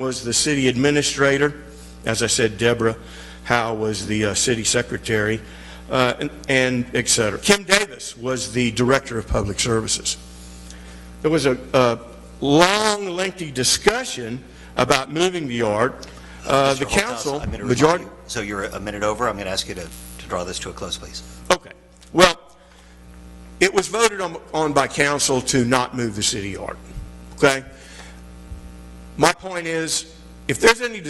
was the city administrator. As I said, Deborah Howe was the city secretary, and et cetera. Kim Davis was the director of public services. There was a long, lengthy discussion about moving the yard. The council, majority... So you're a minute over. I'm going to ask you to draw this to a close, please. Okay. Well, it was voted on by council to not move the city yard. Okay? My point is, if there's any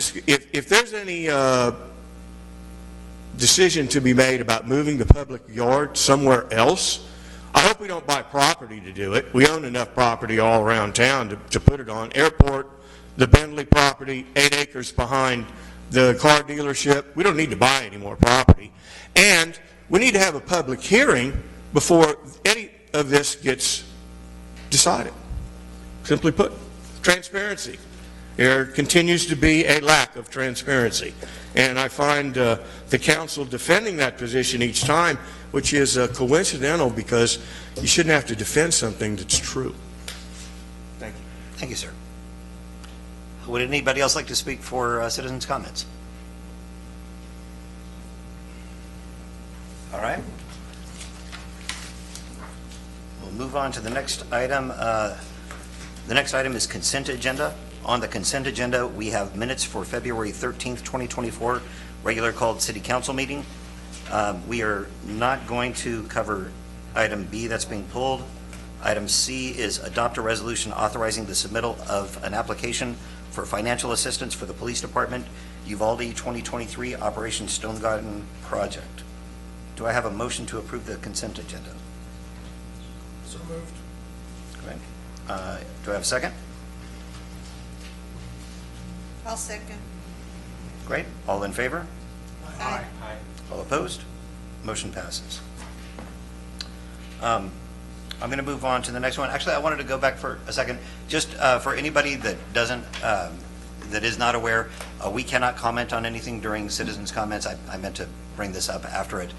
decision to be made about moving the public yard somewhere else, I hope we don't buy property to do it. We own enough property all around town to put it on. Airport, the Bentley property, 8 acres behind the car dealership. We don't need to buy any more property. And we need to have a public hearing before any of this gets decided. Simply put, transparency. There continues to be a lack of transparency. And I find the council defending that position each time, which is coincidental, because you shouldn't have to defend something that's true. Thank you. Thank you, sir. Would anybody else like to speak for citizens' comments? All right. We'll move on to the next item. The next item is consent agenda. On the consent agenda, we have minutes for February 13th, 2024, regular called city council meeting. We are not going to cover item B that's being pulled. Item C is adopt a resolution authorizing the submittal of an application for financial assistance for the police department, Uvalde 2023 Operation Stone Garden project. Do I have a motion to approve the consent agenda? So moved. Great. Do I have a second? I'll second. Great. All in favor? Aye. All opposed? Motion passes. I'm going to move on to the next one. Actually, I wanted to go back for a second. Just for anybody that doesn't, that is not aware, we cannot comment on anything during citizens' comments. I meant to bring this up after it.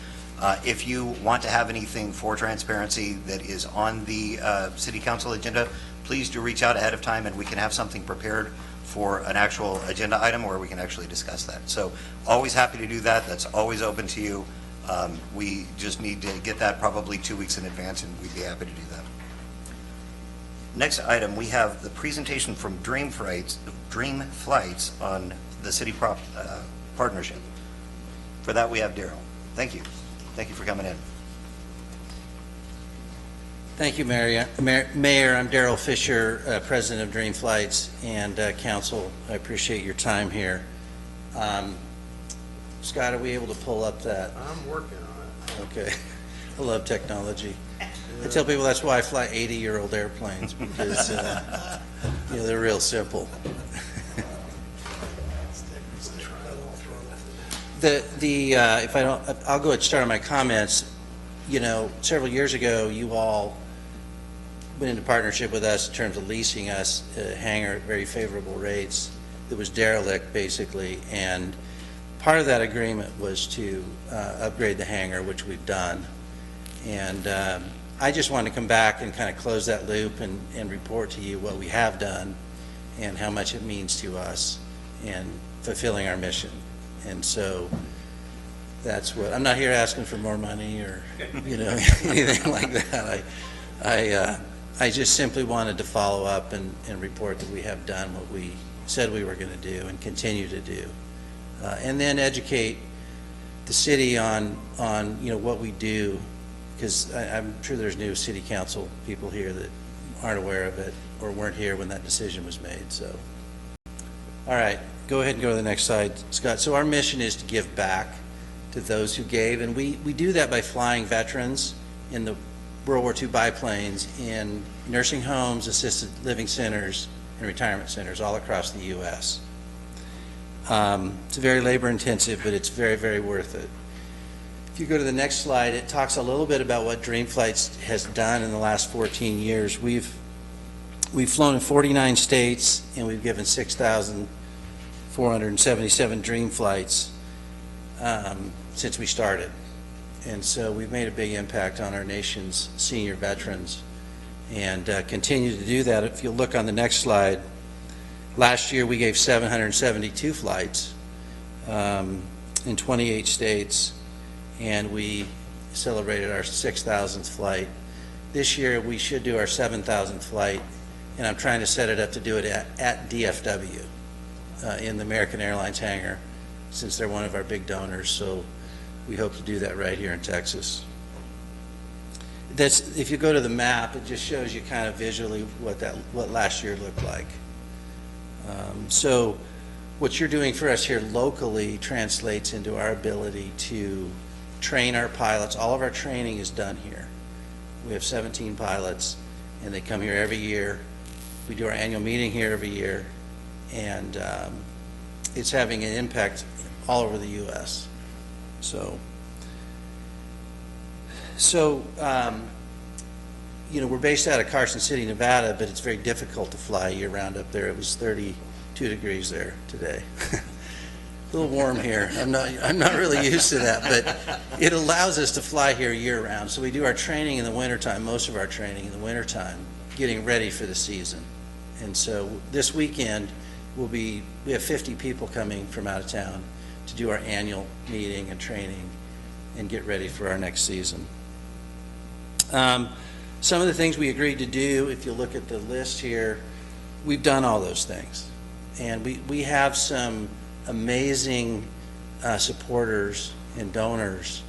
If you want to have anything for transparency that is on the city council agenda, please do reach out ahead of time and we can have something prepared for an actual agenda item where we can actually discuss that. So always happy to do that. That's always open to you. We just need to get that probably 2 weeks in advance, and we'd be happy to do that. Next item, we have the presentation from Dream Flights on the city partnership. For that, we have Daryl. Thank you. Thank you for coming in. Thank you, Mayor. I'm Daryl Fisher, President of Dream Flights, and Council. I appreciate your time here. Scott, are we able to pull up that? I'm working on it. Okay. I love technology. I tell people that's why I fly 80-year-old airplanes, because they're real simple. If I don't, I'll go ahead and start on my comments. Several years ago, you all went into partnership with us in terms of leasing us a hangar at very favorable rates that was derelict, basically, and part of that agreement was to upgrade the hangar, which we've done. And I just wanted to come back and kind of close that loop and report to you what we have done and how much it means to us in fulfilling our mission. And so that's what, I'm not here asking for more money or, anything like that. I just simply wanted to follow up and report that we have done what we said we were going to do and continue to do. And then educate the city on what we do, because I'm sure there's new city council people here that aren't aware of it or weren't here when that decision was made. So, all right, go ahead and go to the next slide, Scott. So our mission is to give back to those who gave, and we do that by flying veterans in the World War II biplanes in nursing homes, assisted living centers, and retirement centers all across the U.S. It's very labor intensive, but it's very, very worth it. If you go to the next slide, it talks a little bit about what Dream Flights has done in the last 14 years. We've flown in 49 states, and we've given 6,477 Dream Flights since we started. And so we've made a big impact on our nation's senior veterans and continue to do that. If you look on the next slide, Last year, we gave 772 flights in 28 states, and we celebrated our 6,000th flight. This year, we should do our 7,000th flight, and I'm trying to set it up to do it at DFW in the American Airlines hangar, since they're one of our big donors, so we hope to do that right here in Texas. If you go to the map, it just shows you kind of visually what last year looked like. So what you're doing for us here locally translates into our ability to train our pilots. All of our training is done here. We have 17 pilots, and they come here every year. We do our annual meeting here every year, and it's having an impact all over the U.S. So we're based out of Carson City, Nevada, but it's very difficult to fly year-round up there. It was 32 degrees there today. A little warm here. I'm not really used to that, but it allows us to fly here year-round. So we do our training in the wintertime, most of our training in the wintertime, getting ready for the season. And so this weekend, we have 50 people coming from out of town to do our annual meeting and training and get ready for our next season. Some of the things we agreed to do, if you look at the list here, we've done all those things. And we have some amazing supporters and donors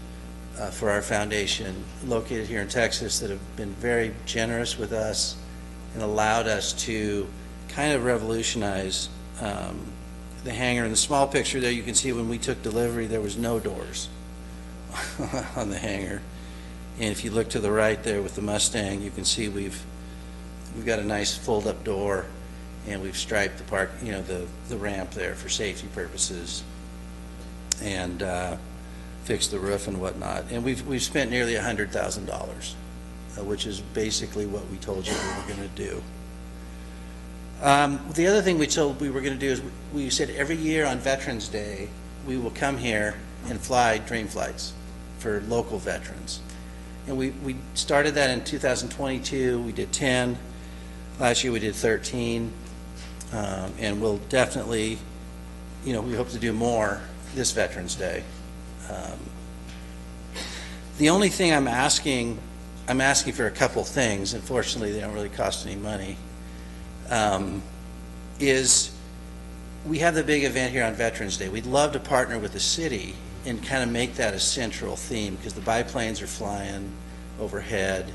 for our foundation located here in Texas that have been very generous with us and allowed us to kind of revolutionize the hangar. In the small picture there, you can see when we took delivery, there was no doors on the hangar. And if you look to the right there with the Mustang, you can see we've got a nice fold-up door, and we've striped the ramp there for safety purposes, and fixed the roof and whatnot. And we've spent nearly $100,000, which is basically what we told you we were going to do. The other thing we told we were going to do is we said every year on Veterans Day we will come here and fly dream flights for local veterans. And we started that in 2022. We did 10. Last year we did 13. And we'll definitely, we hope to do more this Veterans Day. The only thing I'm asking for a couple things. Unfortunately, they don't really cost any money. Is we have the big event here on Veterans Day. We'd love to partner with the city and kind of make that a central theme, because the biplanes are flying overhead.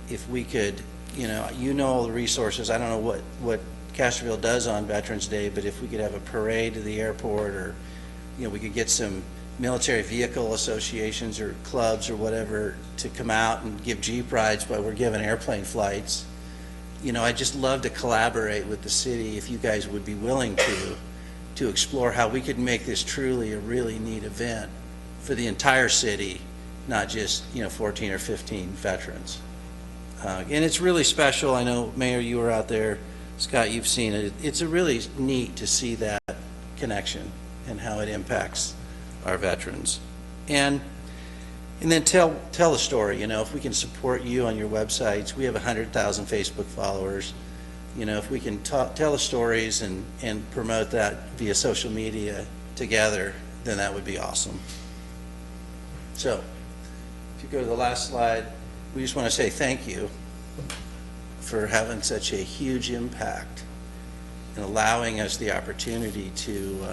If we could, all the resources. I don't know what Castroville does on Veterans Day, but if we could have a parade to the airport, or we could get some military vehicle associations or clubs or whatever to come out and give Jeep rides while we're giving airplane flights. I'd just love to collaborate with the city, if you guys would be willing to explore how we could make this truly a really neat event for the entire city, not just 14 or 15 veterans. And it's really special. I know, Mayor, you were out there. Scott, you've seen it. It's a really neat to see that connection and how it impacts our veterans. And then tell the story. If we can support you on your websites, we have 100,000 Facebook followers. If we can tell the stories and promote that via social media together, then that would be awesome. So, if you go to the last slide, we just want to say thank you for having such a huge impact and allowing us the opportunity to,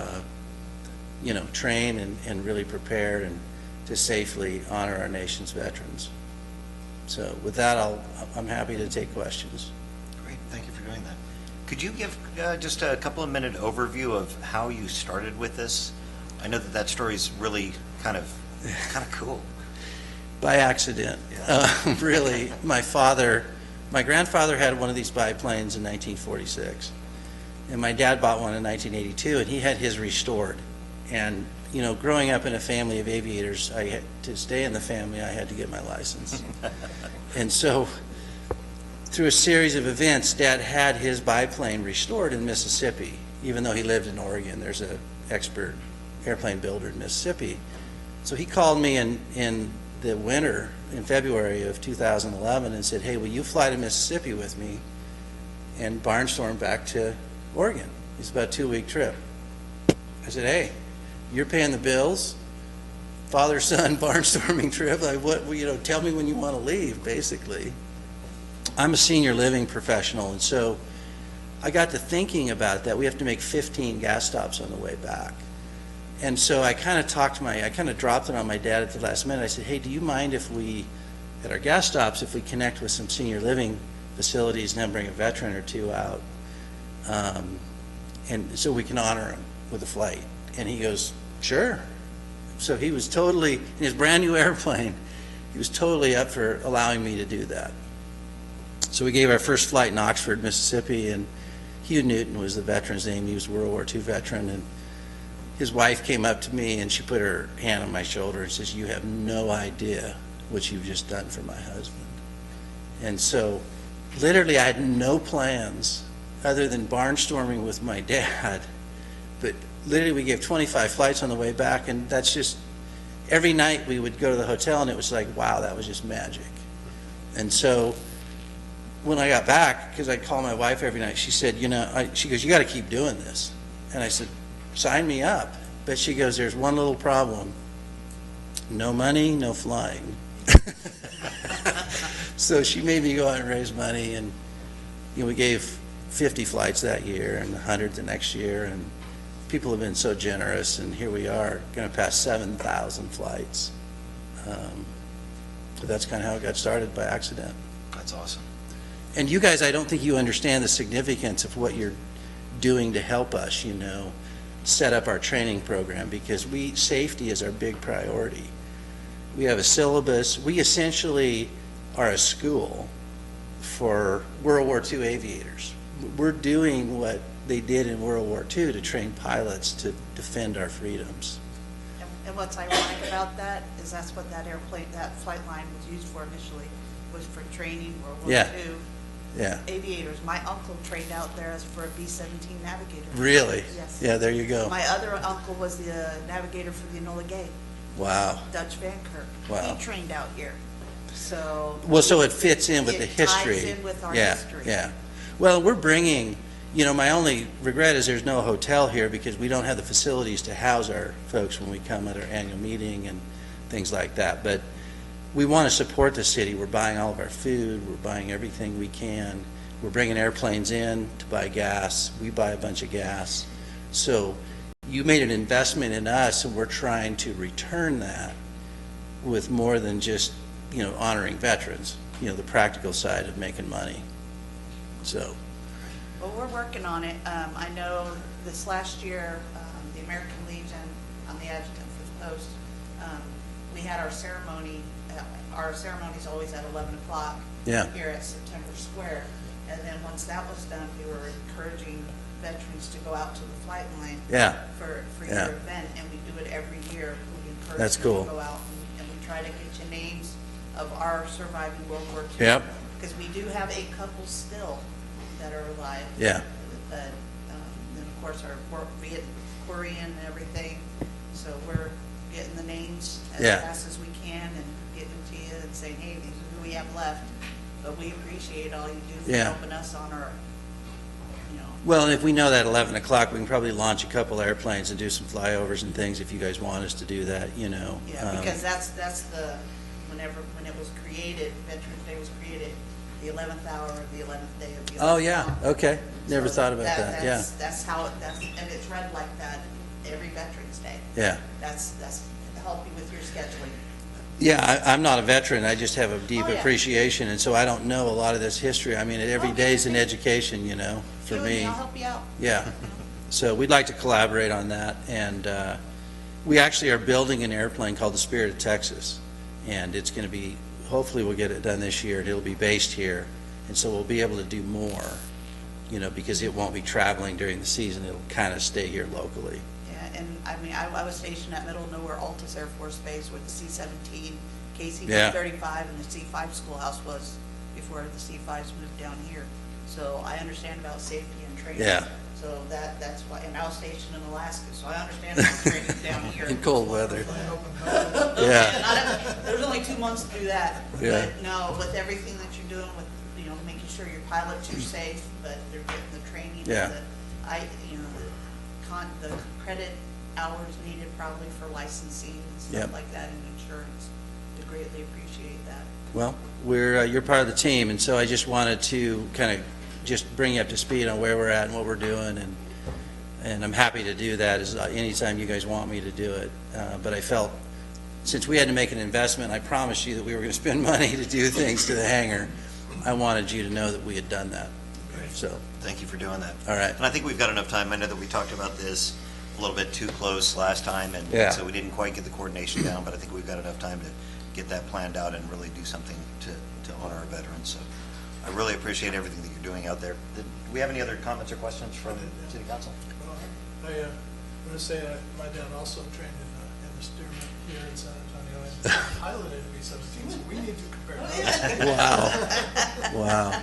train and really prepare and to safely honor our nation's veterans. So, with that, I'm happy to take questions. Great, thank you for doing that. Could you give just a couple of minute overview of how you started with this? I know that story is really kind of cool. By accident, really. My grandfather had one of these biplanes in 1946, and my dad bought one in 1982, and he had his restored. And growing up in a family of aviators, to stay in the family, I had to get my license. And so, through a series of events, Dad had his biplane restored in Mississippi, even though he lived in Oregon. There's an expert airplane builder in Mississippi. So he called me in the winter, in February of 2011, and said, hey, will you fly to Mississippi with me and barnstorm back to Oregon? It's about a 2-week trip. I said, hey, you're paying the bills, father-son barnstorming trip, like what, you know, tell me when you want to leave, basically. I'm a senior living professional, and so I got to thinking about that. We have to make 15 gas stops on the way back. And so I kind of dropped it on my dad at the last minute. I said, hey, do you mind if we, at our gas stops, if we connect with some senior living facilities and then bring a veteran or two out, and so we can honor him with a flight? And he goes, sure. So he was totally, in his brand new airplane, he was totally up for allowing me to do that. So we gave our first flight in Oxford, Mississippi, and Hugh Newton was the veteran's name. He was a World War II veteran, and his wife came up to me and she put her hand on my shoulder and says, you have no idea what you've just done for my husband. And so literally I had no plans other than barnstorming with my dad, but literally we gave 25 flights on the way back, and that's just, every night we would go to the hotel and it was like, wow, that was just magic. And so when I got back, because I'd call my wife every night, she said, you know, she goes, you got to keep doing this. And I said, sign me up. But she goes, there's one little problem. No money, no flying. So she made me go out and raise money, and you know, we gave 50 flights that year and 100 the next year, and people have been so generous, and here we are, going to pass 7,000 flights. But that's kind of how it got started, by accident. That's awesome. And you guys, I don't think you understand the significance of what you're doing to help us, you know, set up our training program, because safety is our big priority. We have a syllabus. We essentially are a school for World War II aviators. We're doing what they did in World War II to train pilots to defend our freedoms. And what's ironic about that is that's what that flight line was used for initially, was for training World War Yeah. II Yeah. aviators. My uncle trained out there as for a B-17 navigator. Really? Yes. Yeah, there you go. My other uncle was the navigator for the Enola Gay, Wow. Dutch Van Kirk. Wow. He trained out here. So. Well, so it fits in with the It history. ties in with our Yeah, history. yeah. Well, we're bringing, you know, my only regret is there's no hotel here, because we don't have the facilities to house our folks when we come at our annual meeting and things like that. But we want to support the city. We're buying all of our food. We're buying everything we can. We're bringing airplanes in to buy gas. We buy a bunch of gas. So you made an investment in us, and we're trying to return that with more than just, you know, honoring veterans, you know, the practical side of making money. So, Well, we're working on it. I know this last year, the American Legion, on the adjutant for the post, we had our ceremony. Our ceremony's always at 11 o'clock Yeah. here at September Square. And then once that was done, we were encouraging veterans to go out to the flight line yeah, for Yeah. your event, and we do it every year. We encourage That's them cool. to go out, and we try to get you names of our surviving World War II. Yep. Because we do have a couple still that are alive. yeah, But then, of course, our Korean and everything, so we're getting the names as Yeah. fast as we can and getting them to you and saying, hey, these are who we have left. But we appreciate all you do for Yeah. helping us on our, you know. Well, and if we know that 11 o'clock, we can probably launch a couple airplanes and do some flyovers and things if you guys want us to do that, you know. Yeah, because that's the, when it was created, Veterans Day was created, the 11th hour of the 11th day of the 11th Oh, yeah, month. okay. Never So thought about that, yeah. That's how, and it's read like that every Veterans Day. Yeah. That's to help you with your scheduling. Yeah, I'm not a veteran. I just have a deep Oh, yeah. appreciation, and so I don't know a lot of this history. I mean, every Okay. day's an education, you know, for Julie, me. I'll help you out. Yeah. So we'd like to collaborate on that, and we actually are building an airplane called the Spirit of Texas, and it's going to be, hopefully we'll get it done this year, and it'll be based here, and so we'll be able to do more, you know, because it won't be traveling during the season. It'll kind of stay here locally. Yeah, and I mean, I was stationed at Middle Nowhere Altus Air Force Base where the C-17, Yeah. KC-135, and the C-5 schoolhouse was before the C-5s moved down here. So I understand about safety and training. Yeah. So that's why, and I was stationed in Alaska, so I understand about training down here. In cold weather. Yeah, Yeah. There's only 2 months to do that. Yeah. But no, with everything that you're doing with, you know, making sure your pilots are safe, but they're getting the training. Yeah. the credit hours needed probably for licensing and Yep. stuff like that and insurance, we greatly appreciate that. Well, you're part of the team, and so I just wanted to kind of just bring you up to speed on where we're at and what we're doing, and I'm happy to do that anytime you guys want me to do it. But I felt, since we had to make an investment, I promised you that we were going to spend money to do things to the hangar. I wanted you to know that we had done that. So, Thank you for doing that. all right. And I think we've got enough time. I know that we talked about this a little bit too close last time, and Yeah. so we didn't quite get the coordination down, but I think we've got enough time to get that planned out and really do something to honor our veterans. So I really appreciate everything that you're doing out there. Do we have any other comments or questions from City Council? Well, I'm going to say my dad also trained in the Stearman here in San Antonio and piloted a B-17, so we need to compare notes. Wow.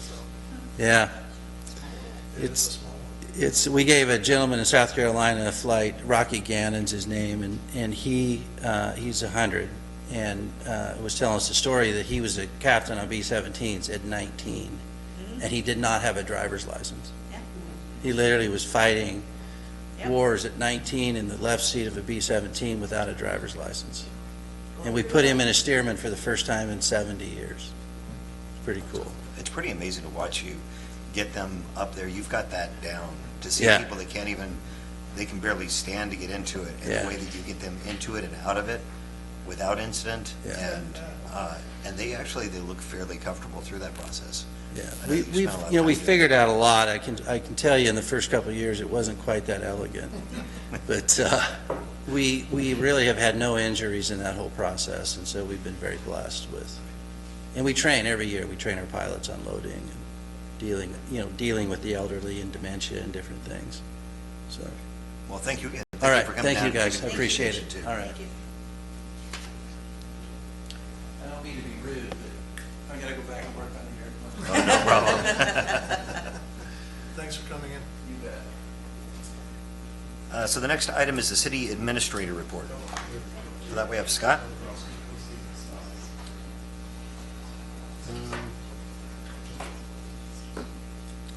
So, Yeah. it is a It's, small one. we gave a gentleman in South Carolina a flight, Rocky Gannon's his name, and he's 100, and was telling us the story that he was a captain on B-17s at 19, and he did not have a driver's license. Yeah. He literally was fighting Yep. wars at 19 in the left seat of a B-17 without a driver's license. And we put him in a Stearman for the first time in 70 years. It's pretty cool. It's pretty amazing to watch you get them up there. You've got that down. To see Yeah. people that can't even, they can barely stand to get into it, and Yeah. the way that you get them into it and out of it without incident, Yeah. and they look fairly comfortable through that process. Yeah, I know you we've, spent a lot of we time doing figured out a lot. I can tell you in the first couple of years, it wasn't quite that elegant. But we really have had no injuries in that whole process, and so we've been very blessed with. And we train every year. We train our pilots on loading and dealing with the elderly and dementia and different things. So, Well, thank you again. all right, for coming thank down you and guys. giving I the appreciate it. information, too. All right. Thank you. I don't mean to be rude, but I got to go back and work on here. Oh, no problem. Thanks for coming in. You bet. So the next item is the city administrator report. For that, we have Scott.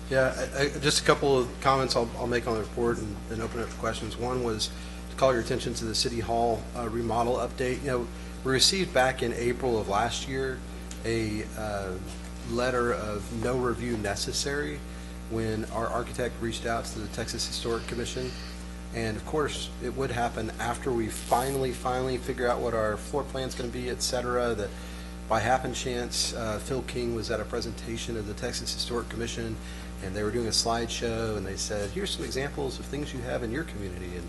Yeah, just a couple of comments I'll make on the report and then open it up for questions. One was to call your attention to the City Hall remodel update. We received back in April of last year a letter of no review necessary when our architect reached out to the Texas Historic Commission. And of course, it would happen after we finally figure out what our floor plan's going to be, et cetera. That by happen chance, Phil King was at a presentation of the Texas Historic Commission, and they were doing a slideshow, and they said, here's some examples of things you have in your community. And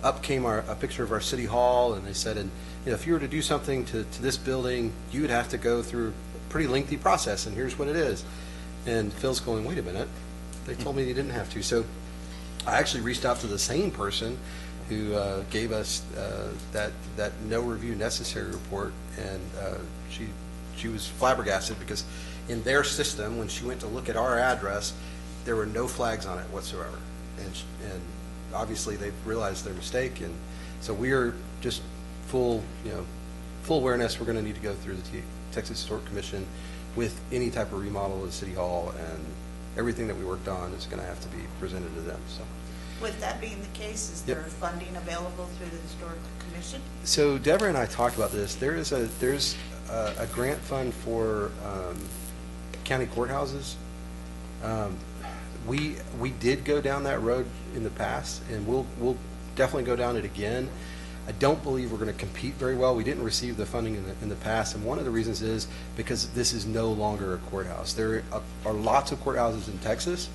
up came a picture of our city hall, and they said, and if you were to do something to this building, you would have to go through a pretty lengthy process, and here's what it is. And Phil's going, wait a minute, they told me you didn't have to. So I actually reached out to the same person who gave us that no review necessary report, and she was flabbergasted because in their system, when she went to look at our address, there were no flags on it whatsoever. And obviously they've realized their mistake, and so we're just full awareness. We're going to need to go through the Texas Historic Commission with any type of remodel of the City Hall, and everything that we worked on is going to have to be presented to them. So. With that being the case, is Yep. there funding available through the Historical Commission? So Deborah and I talked about this. There's a grant fund for county courthouses. We did go down that road in the past, and we'll definitely go down it again. I don't believe we're going to compete very well. We didn't receive the funding in the past, and one of the reasons is because this is no longer a courthouse. There are lots of courthouses in Texas,